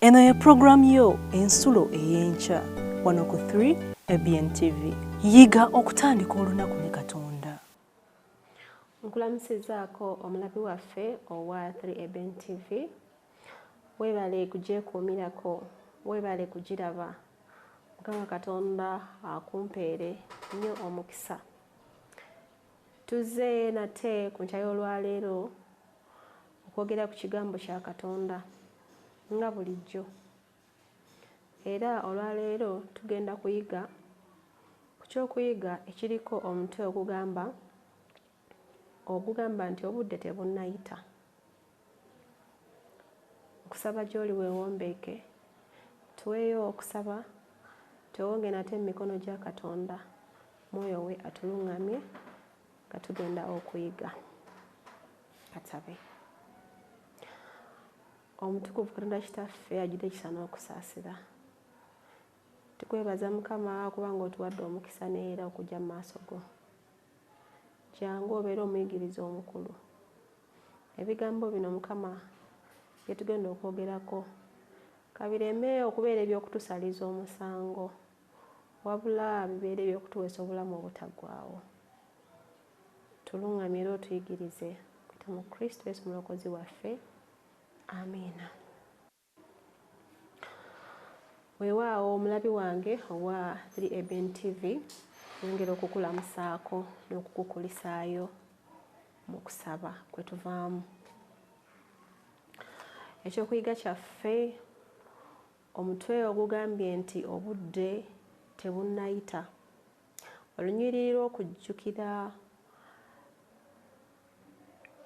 Eno ye program yo ensulo ey'enkya wano ku 3 ABN TV. Yiga okutandika olunaku ne Katonda. Nkulamusizaako omulabi waffe owa 3 ABN TV. Weebale kugyekuumirako, weebale kugiraba. Mukama Katonda akumpeere nnyo omukisa. Tuzze nate ku nkya y'olwaleero okwogera ku kigambo kya Katonda nga bulijjo. Era olwaleero tugenda kuyiga ku kyokuyiga ekiriko omutwe ogugamba nti obudde tebunnayita. Okusaba gy'oli weewombeeke, tuweeyo okusaba, twewonge nate mu mikono gya Katonda, Mwoyo we atuluŋŋamye nga tugenda okuyiga. Katabe. Omutukuvu Katonda Kitaffe ajjudde ekisa n'okusaasira. Tukwebaza Mukama kubanga otuwadde omukisa n'era okujja mu maaso go. Jangu obeere omuyigiriza omukulu. Ebigambo bino Mukama bye tugenda okwogerako kabireme okubeera eby'okutusaliza omusango, wabula bibeere eby'okutuweesa obulamu obutaggwaawo. Tuluŋŋamye era otuyigirize kuyita mu Kristo Yesu Mulokozi waffe. Amiina. Weewaawo omulabi wange owa 3 ABN TV, yongera okukulamusaako n'okukukulisaayo mu kusaba kwe tuvaamu. Ekyokuyiga kyaffe omutwe ogugambye nti obudde tebunnayita. Olunyiriri lw'okujjukira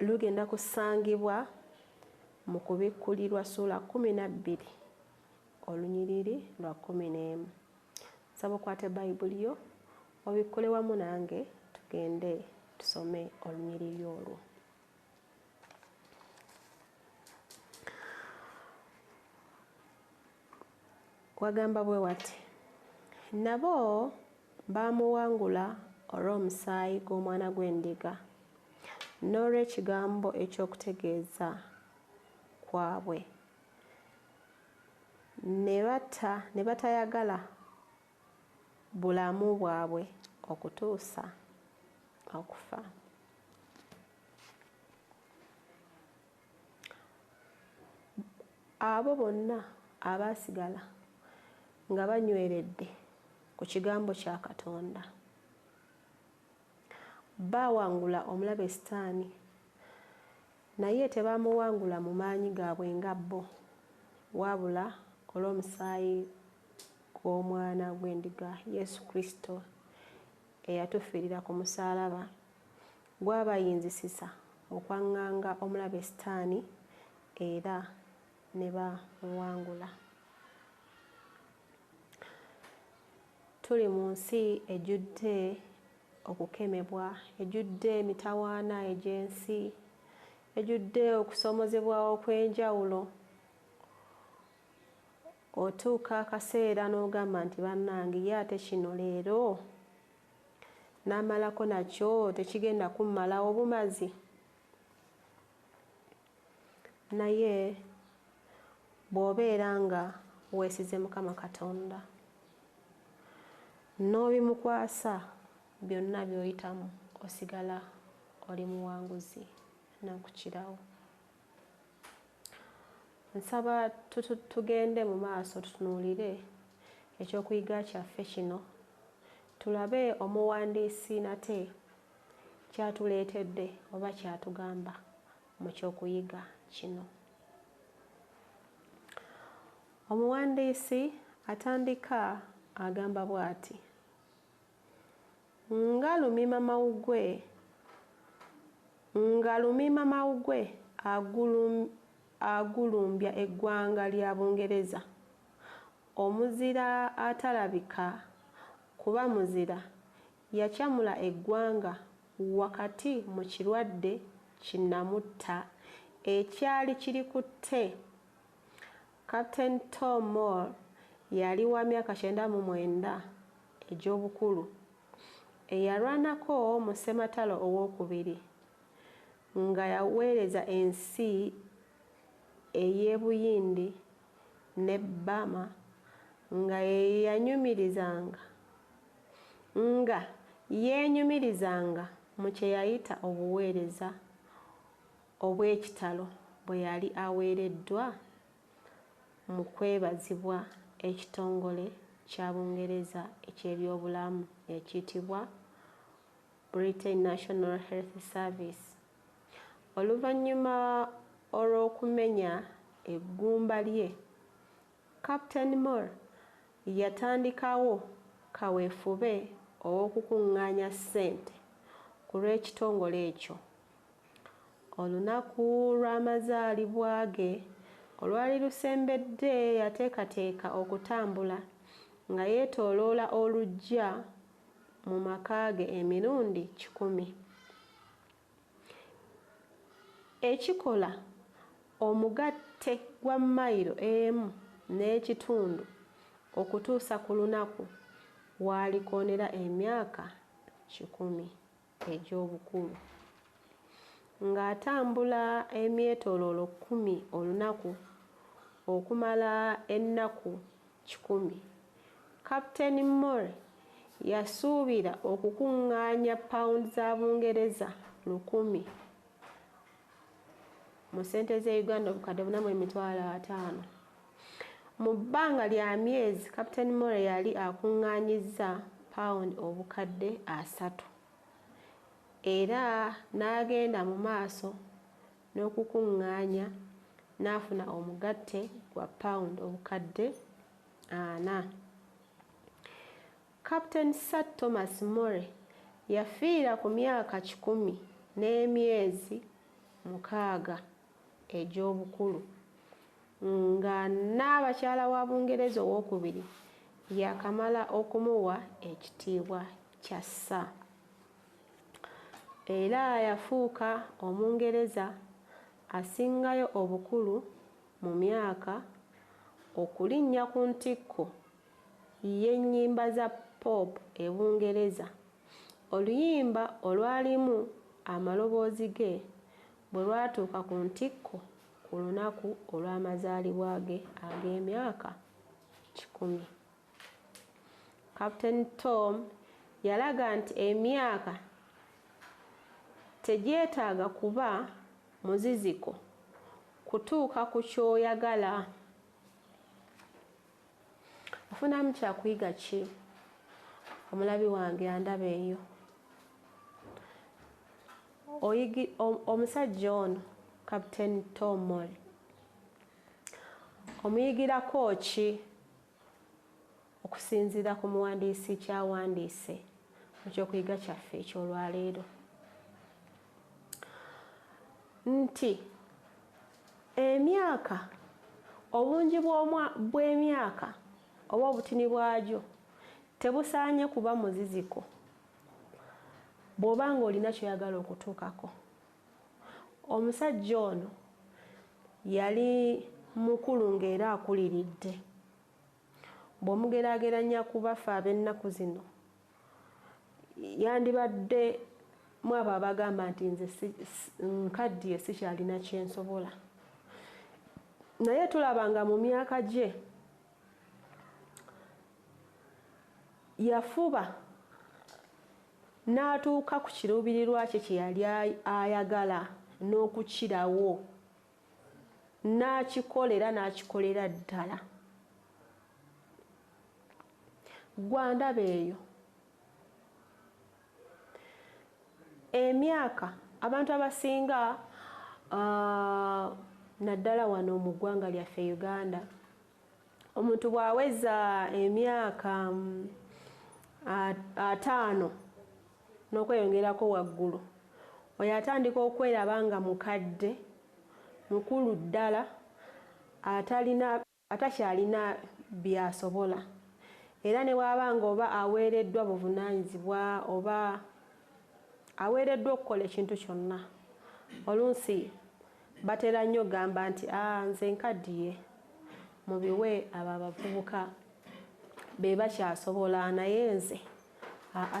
lugenda kusangibwa mu kubikkulirwa ssuula 12 olunyiriri lwa 11. Nsaba okwata Bayibuli yo obikkule wamu nange tugende tusome olunyiriri olwo. Wagamba bwe wati: nabo baamuwangula olw'omusaayi gw'omwana gw'endiga n'olw'ekigambo eky'okutegeeza kwabwe, ne batayagala bulamu bwabwe okutuusa okufa. Abo bonna abaasigala nga banyweredde ku kigambo kya Katonda baawangula omulabe Sitaani, naye tebaamuwangula mu maanyi gaabwe nga bo, wabula olw'omusaayi gw'omwana gw'endiga Yesu Kristo eyatufiirira ku musaalaba, gwabayinzisisa okwaŋŋanga omulabe Sitaani era ne bamuwangula. Tuli mu nsi ejjudde okukemebwa, ejjudde emitawaana egy'ensi, ejjudde okusoomozebwa okw'enjawulo. Otuuka akaseera n'ogamba nti bannange ye ate kino leero n'amalako nakyo tekigenda kummalawo bumazi. Naye bw'obeera nga weesize Mukama Katonda n'obimukwasa byonna by'oyitamu, osigala oli muwanguzi nakukirawo. Nsaba tugende mu maaso tutunuulire ekyokuyiga kyaffe kino, tulabe omuwandiisi nate kyatuleetedde oba kyatugamba mu kyokuyiga kino. Omuwandiisi atandika agamba bw'ati: nga lumima mawugwe agulumbya eggwanga lya Bungereza, omuzira atalabika kuba muzira yakyamula eggwanga wakati mu kirwadde kinnamutta ekyali kirikutte. Captain Tom Moore yali wa myaka 99 egy'obukulu, eyalwanako mu ssematalo ow'okubiri, nga yaweereza ensi ey'e Buyindi ne Bama nga yeenyumirizanga mu kye yayita obuweereza obw'ekitalo bwe yali aweereddwa mu kwebazibwa ekitongole kya Bungereza eky'ebyobulamu ekiyitibwa Britain National Health Service. Oluvannyuma olw'okumenya eggumba lye, Captain Moore yatandikawo kaweefube ow'okukungaanya ssente ku lw'ekitongole ekyo. Olunaku lw'amazaalibwa ge olwali lusembedde yateekateeka okutambula nga yeetooloola oluggya mu maka ge emirundi 100. Ekikola omugatte gwa mayiro emu n'ekitundu okutuusa ku lunaku w'alikoonera emyaka 100 egy'obukulu. Ng'atambula emyetooloolo 10 olunaku okumala ennaku 100, Captain Moore yasuubira okukungaanya pound za Bungereza 1,000 mu ssente za Uganda obukadde 4,500. Mu bbanga lya myezi, Captain Moore yali akungaanyizza pound obukadde 3 era n'agenda mu maaso n'okukungaanya n'afuna omugatte gwa pound obukadde 4. Captain Sir Thomas Moore yafiira ku myaka 10 n'emyezi 6 egy'obukulu nga Nnaabakyala wa Bungereza owookubiri yakamala okumuwa ekitiibwa kya Sir. Era yafuuka Omungereza asingayo obukulu mu myaka okulinnya ku ntikko y'ennyimba za pop e Bungereza, oluyimba olwalimu amaloboozi ge bwe lwatuuka ku ntikko ku lunaku olw'amazaalibwa ge ag'emyaka 10. Captain Tom yalaga nti emyaka tegyetaaga kuba muziziko kutuuka ku ky'oyagala. Ofunamu kyakuyiga ki? Omulabi wange andaba eyo. Omusajja ono Captain Tom Moore omuyigirako ki okusinziira ku muwandiisi kyawandiise mu kyokuyiga kyaffe ekyolwaleero? Nti emyaka, obungi bw'emyaka oba obutini bwagyo tebusaanye kuba muziziko bw'oba ng'olina ky'oyagala okutuukako. Omusajja ono yali mukulu ng'era akuliridde. Bw'omugeraageranya ku baffe ab'ennaku zino yandibadde mu abo abagamba nti nze nkaddiye sikyalina kyensobola, naye tulaba nga mu myaka gye yafuba n'atuuka ku kiruubirirwa kye kye yali ayagala n'okukirawo, n'akikolera ddala. Gwa ndaba eyo. Emyaka abantu abasinga naddala wano mu ggwanga lyaffe Uganda, omuntu bw'aweza emyaka 5 n'okweyongerako waggulu, oyo atandika okweraba nga mukadde, mukulu ddala, atakyalina by'asobola. Era ne bw'aba nga oba aweereddwa buvunaanyizibwa oba aweereddwa okukola ekintu kyonna, oluusi batera nnyo ogamba nti nze nkaddiye, mubiwe abo abavubuka be bakyasobola, naye nze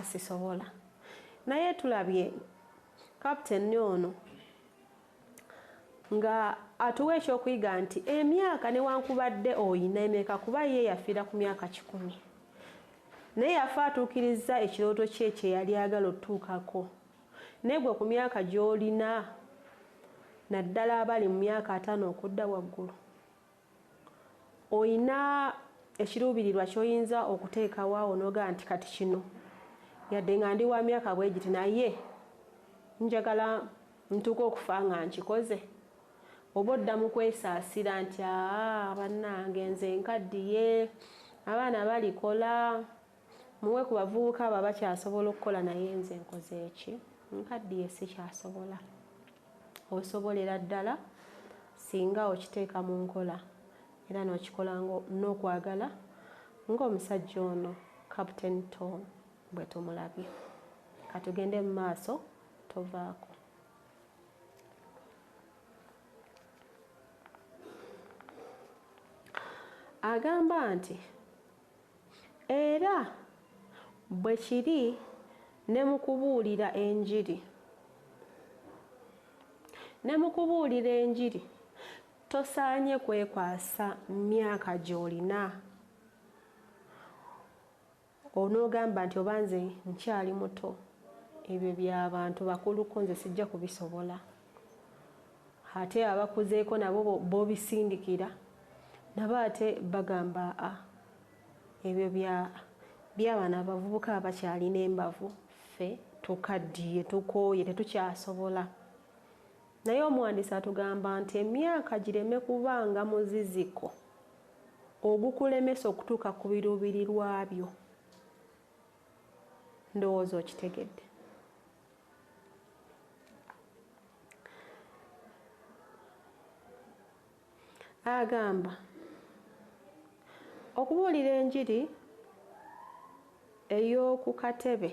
sisobola. Naye tulabye Captain ono nga atuwa ekyokuyiga nti emyaka newankubadde oyina emeka kuba ye yafiira ku myaka 10 naye yafa atuukiriza ekirooto kye kye yali agala otuukako naye gwe ku myaka gy'olina naddala abali mu myaka 5 okudda waggulu oyina ekiruubirirwa ky'oyinza okuteekawaawo n'ogaa nti kati kino yadde nga ndi wa myaka bwe giti naye njagala ntuuka okufa nga nkikoze oba oddamu kwesaasira nti bannange nze nkaddiye abaana balikola muwe ku bavubuka abo bakyasobola okukola naye nze nkoze eki nkaddiye sikyasobola osobolera ddala singa okiteeka mu nkola era n'okikola n'okwagala ng'omusajja ono Captain Tom bwe tumulabye katugende mu maaso tovaako. Agamba nti era bwe kiri ne mu kubuulira enjiri tosaanye kwekwasa myaka gy'olina onoogamba nti oba nze nkyali muto ebyo by'abantu bakuluko nze sijja kubisobola ate abakuzeeko nabo b'obisindikira nabo ate bagamba ebyo by'abaana abavubuka abakyalina embavu ffe tukaddiye tukooye tetukyasobola naye omuwandiisi atugamba nti emyaka gireme kubanga muziziko ogukulemesa okutuuka ku biruubirirwa byo. Ndowooza okitegedde. Agamba okubuulira enjiri ey'oku katebe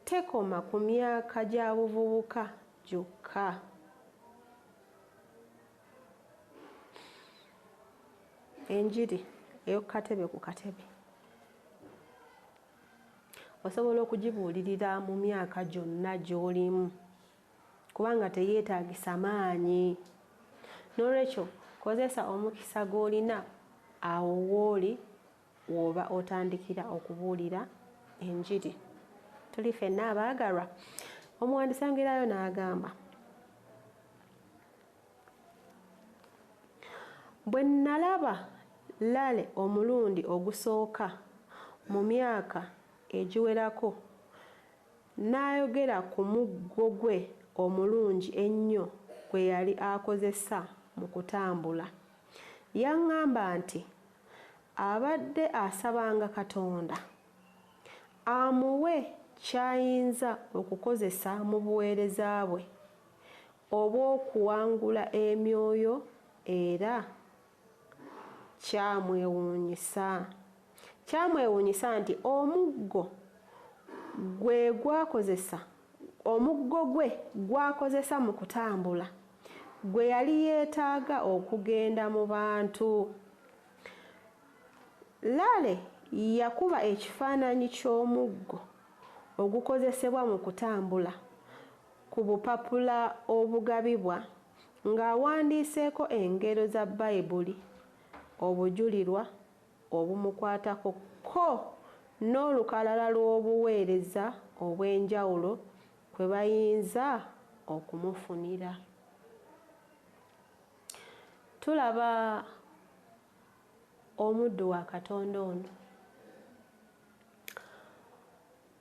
tekoma ku myaka gya buvubuka gyokka. Enjiri ey'okukatebe ku katebe osobola okugibuulirira mu myaka gyonna gy'olimu kubanga teyeetaagisa maanyi. N'olwekyo kozesa omukisa gw'olina awo wooli woba otandikira okubuulira enjiri. Tuli ffenna abaagalwa. Omuwandiisi ayongerayo n'agamba bwe nalaba Lale omulundi ogusooka mu myaka egiwerako n'ayogera ku muggo gwe omulungi ennyo gwe yali akozesa mu kutambula. Yaŋŋamba nti abadde asabanga Katonda amuwe ky'ayinza okukozesa mu buweereza bwe obw'okuwangula emyoyo era kyamwewuunyisa nti omuggo gwe gwakozesa mu kutambula gwe yali yeetaaga okugenda mu bantu. Lale yakuba ekifaananyi ky'omuggo ogukozesebwa mu kutambula ku bupapula obugabibwa ng'awandiiseeko engero za Bayibuli, obujulirwa obumukwatako ko n'olukalala lw'obuweereza obw'enjawulo kwe bayinza okumufunira. Tulaba omuddu wa Katonda ono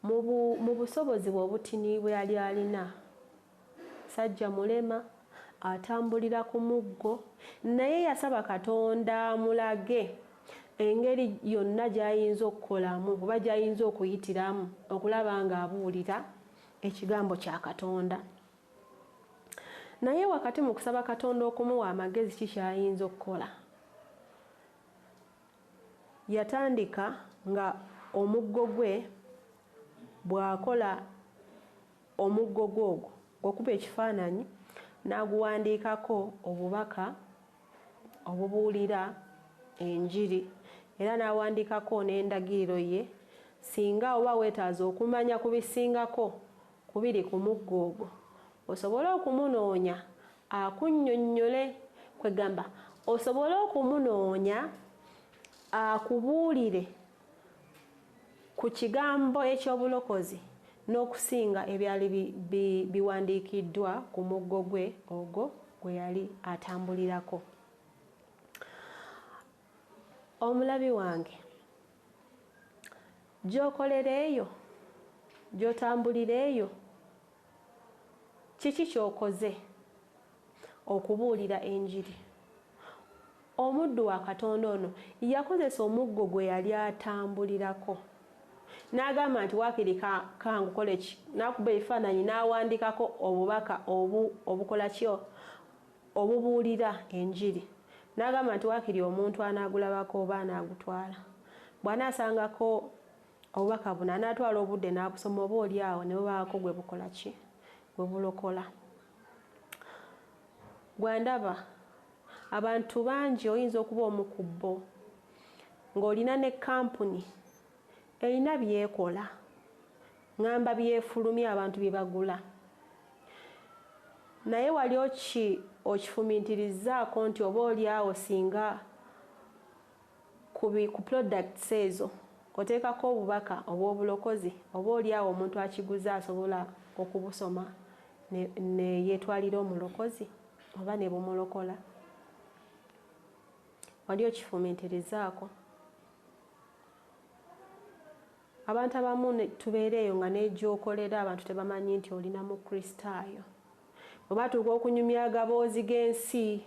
mu busobozi bwe obutini bwe yali alina, sajja mulema atambulira ku muggo, naye yasaba Katonda amulage engeri yonna gy'ayinza okukolamu oba gy'ayinza okuyitiramu okulaba ng'abuulira ekigambo kya Katonda. Naye wakati mu kusaba Katonda okumuwa amagezi ki ky'ayinza okukola, yatandika nga omuggo gwe bw'akola omuggo gw'ogwo okuba ekifaananyi n'aguwandiikako obubaka obubuulira enjiri era n'awandiikako n'endagiriro ye singa oba weetaaza okumanya ku bisingako ku biri ku muggo ogwo osobole okumunoonya akunnyonnyole kwegamba osobole okumunoonya akubuulire ku kigambo eky'obulokozi n'okusinga ebyali biwandiikiddwa ku muggo gwe ogwo gwe yali atambulirako. Omulabi wange, gy'okolera eyo, gy'otambulira eyo, kiki ky'okoze okubuulira enjiri? Omuddu wa Katonda ono yakozesa omuggo gwe yali atambulirako n'agamba nti waakiri kangukole ki, n'akuba ebifaananyi n'awandikako obubaka obukola kyo obubuulira enjiri, n'agamba nti waakiri omuntu anaagulabako oba anaagutwala, bw'anaasangako obubaka buno anaatwala Obudde n'abusoma oba oli awo ne bubaako gwe bukola ki, gwe bulokola. Gwandaba abantu bangi oyinza okuba omu ku bo ng'olina ne kampuni erina byekola, ngamba byefulumya abantu bye bagula, naye wali okifumiitirizaako nti oba oli awo singa ku products ezo oteekako obubaka obw'obulokozi, oba oli awo omuntu akiguza asobola okubusoma ne yeetwalira omulokozi oba ne bumulokola. Wali okifumiitirizaako? Abantu abamu tubeereeyo nga n'egyokolera abantu tebamanyi nti olina mu Kristaayo. Bwe batuuka okunyumya agaboozi g'ensi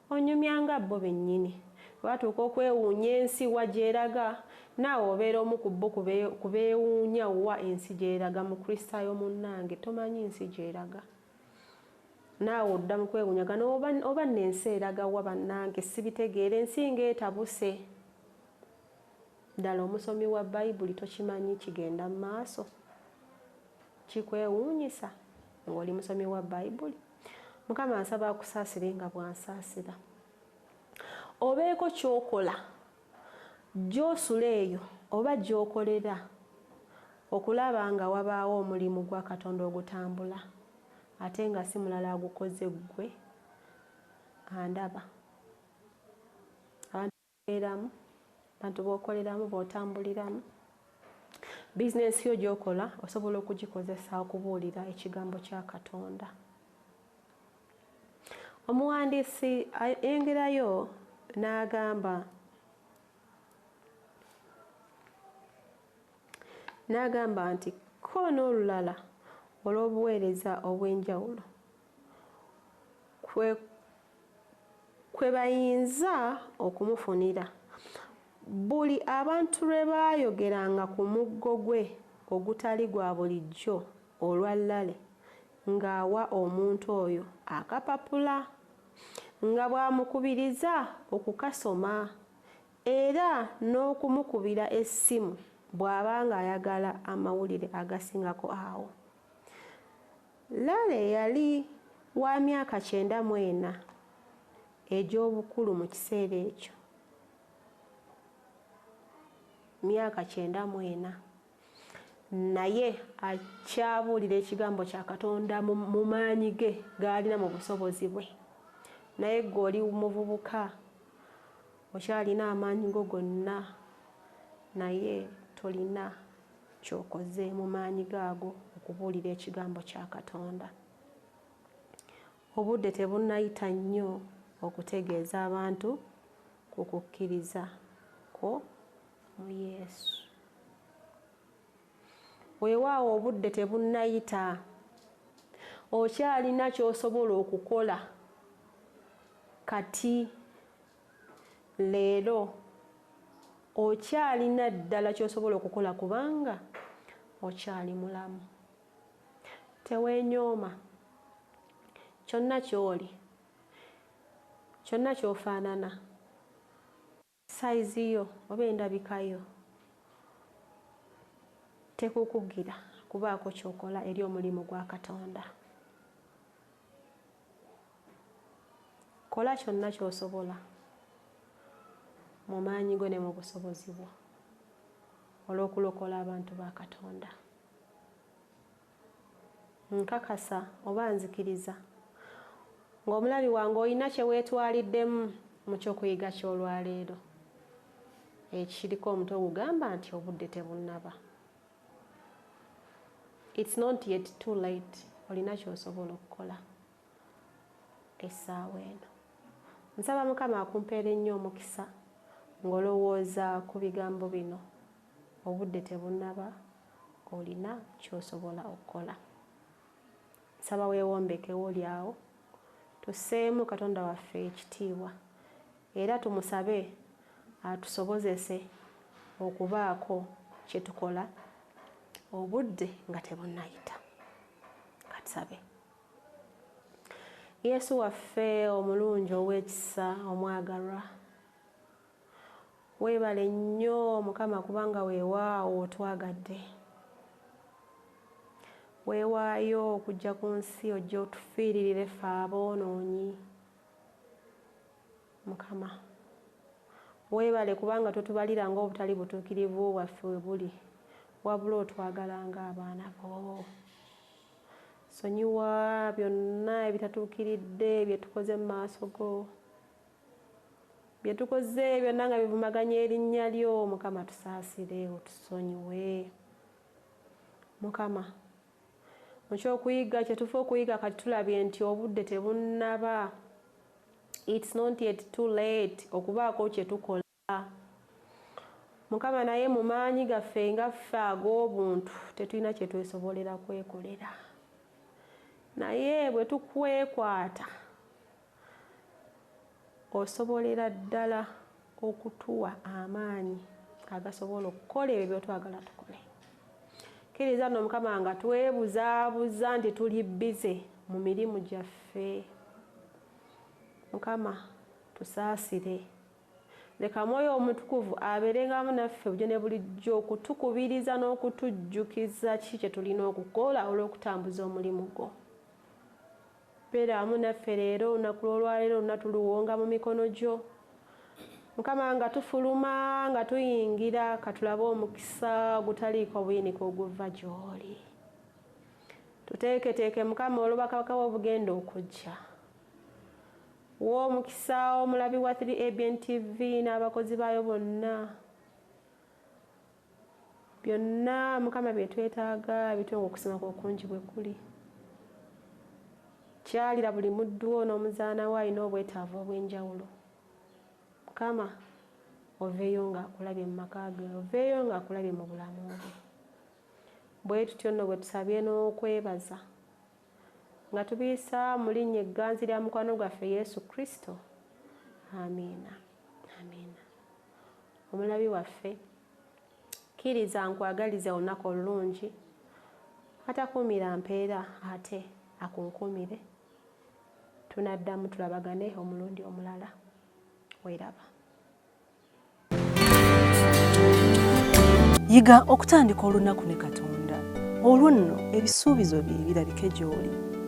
onyumya nga bo bennyini. Bwe batuuka okwewuunya ensi wa gy'eraga naawe obeera omu ku bo ku beewuunya wa ensi gy'eraga. Mu Kristaayo munnange tomanyi nsi gy'eraga, naawe odda mu kwewuunyagana oba n'ensi eraga wa bannange sibitegeera, ensi ng'etabuse. Ddala omusomi wa Bayibuli tokimanyi kigenda mu maaso? Kikwewuunyisa ng'oli musomi wa Bayibuli? Mukama ansaba akusaasire nga bw'ansaasira. Obeeko ky'okola, gy'osula eyo oba gy'okolera okulaba nga wabaawo omulimu gwa Katonda ogutambula ate nga si mulala agukoze ggwe andaba. Abantu b'okoleramu, b'otambuliramu, bizinensi yo gy'okola osobola okugikozesa okubuulira ekigambo kya Katonda. Omuwandiisi ayongerayo n'agamba nti ko n'olulala olw'obuweereza obw'enjawulo kwe bayinza okumufunira. Buli abantu lwe baayogeranga ku muggo gwe ogutali gwa bulijjo olwa llale ng'awa omuntu oyo akapapula nga bw'amukubiriza okukasoma era n'okumukubira essimu bw'aba ng'ayagala amawulire agasingako awo. Llale yali wa myaka 94 egy'obukulu mu kiseera ekyo. Myaka 94, naye akyabuulira ekigambo kya Katonda mu maanyi ge g'alina mu busobozi bwe. Naye ggwe oli muvubuka okyalina amaanyi go gonna naye tolina ky'okoze mu maanyi gaago okubuulira ekigambo kya Katonda. Obudde tebunnayita nnyo okutegeeza abantu ku kukkiriza ko mu Yesu. Weewaawo obudde tebunnayita, okyalina ky'osobola okukola kati leero, okyalina ddala ky'osobola okukola kubanga okyali mulamu. Teweenyooma, kyonna ky'oli, kyonna ky'ofaanana, sayizi yo oba endabika yo tekukugira kubaako ky'okola eri omulimu gwa Katonda. Kola kyonna ky'osobola mu maanyi go ne mu busobozi bwo olw'okulokola abantu ba Katonda. Nkakasa oba nzikiriza ng'omulabi wange olina kye weetwaliddemu mu ky'okuyiga ky'olwaleero ekiriko omutwe ogugamba nti obudde tebunnaba. It's not yet too late. Olina ky'osobola okukola essaawa eno. Nsaba Mukama akumpeera ennyo omukisa ng'olowooza ku bigambo bino. Obudde tebunnaba, olina ky'osobola okukola. Nsaba weewombekewo oli awo, tusseemu Katonda waffe ekitiibwa era tumusabe atusobozese okubaako kye tukola obudde nga tebunnayita. Katusabe. Yesu waffe omulungi ow'ekisa omwagalwa, weebale nnyo Mukama kubanga weewaawo otwagadde. Weewaayo okujja ku nsi ojje otufiiririre ffe aboonoonyi. Mukama weebale kubanga totubalira ng'obutali butuukirivu bwaffe we buli, wabula otwagala ng'abaana bo. Sonyiwa byonna ebitatuukiridde bye tukoze mu maaso go, bye tukoze byonna nga bivumaganya erinnya lyo. Mukama tusaasire, otusonyiwe. Mukama mu ky'okuyiga kye tufa okuyiga kati tulabye nti obudde tebunnaba. It's not yet too late okubaako kye tukola. Mukama naye mu maanyi gaffe nga ffe ag'obuntu tetulina kye twesobolera kwekolera. Naye bwe tukwekwata osobolera ddala okutuwa amaanyi agasobola okukola ebyo by'otwagala tukole. Kkiriza nno Mukama nga twebuzaabuza nti tuli bize mu mirimu gyaffe. Mukama tusaasire. Leka Mwoyo Omutukuvu abeerengamu naffe bulijjo ne bulijjo okutukubiriza n'okutujjukiza kiki kye tulina okukola olw'okutambuza omulimu gwo. Beera wamu naffe leero, olunaku lw'olwaleero oluna tuluwonga mu mikono gyo. Mukama nga tufuluma nga tuyingira katulabe omukisa ogutaliiko buyinike oguva gy'oli. Tuteeketeeke Mukama olw'obakabaka bw'obugenda okujja. Wa omukisa omulabi wa 3ABN TV n'abakozi baayo bonna. Byonna Mukama bye twetaaga bituwe ng'okusima kwo okungi bwe kuli. Kyalira buli muddu wo n'omuzaana we alina obwetaavu obw'enjawulo. Mukama oveeyo ng'akulabye mu maka ge, oveeyo ng'akulabye mu bulamu bwe. Bwe tutyo nno bwe tusabye n'okwebaza nga tubiisa mu linnya egganzi lya mukwano gwaffe Yesu Kristo. Amiina. Amiina. Omulabi waffe, kkiriza nkwagalize olunaku olulungi, atakuumira mpeera ate akunkuumire. Tunaddamu tulabagane omulundi omulala. Weeraba. Yiga okutandika olunaku ne Katonda. Olwo nno ebisuubizo bye birabike gy'oli.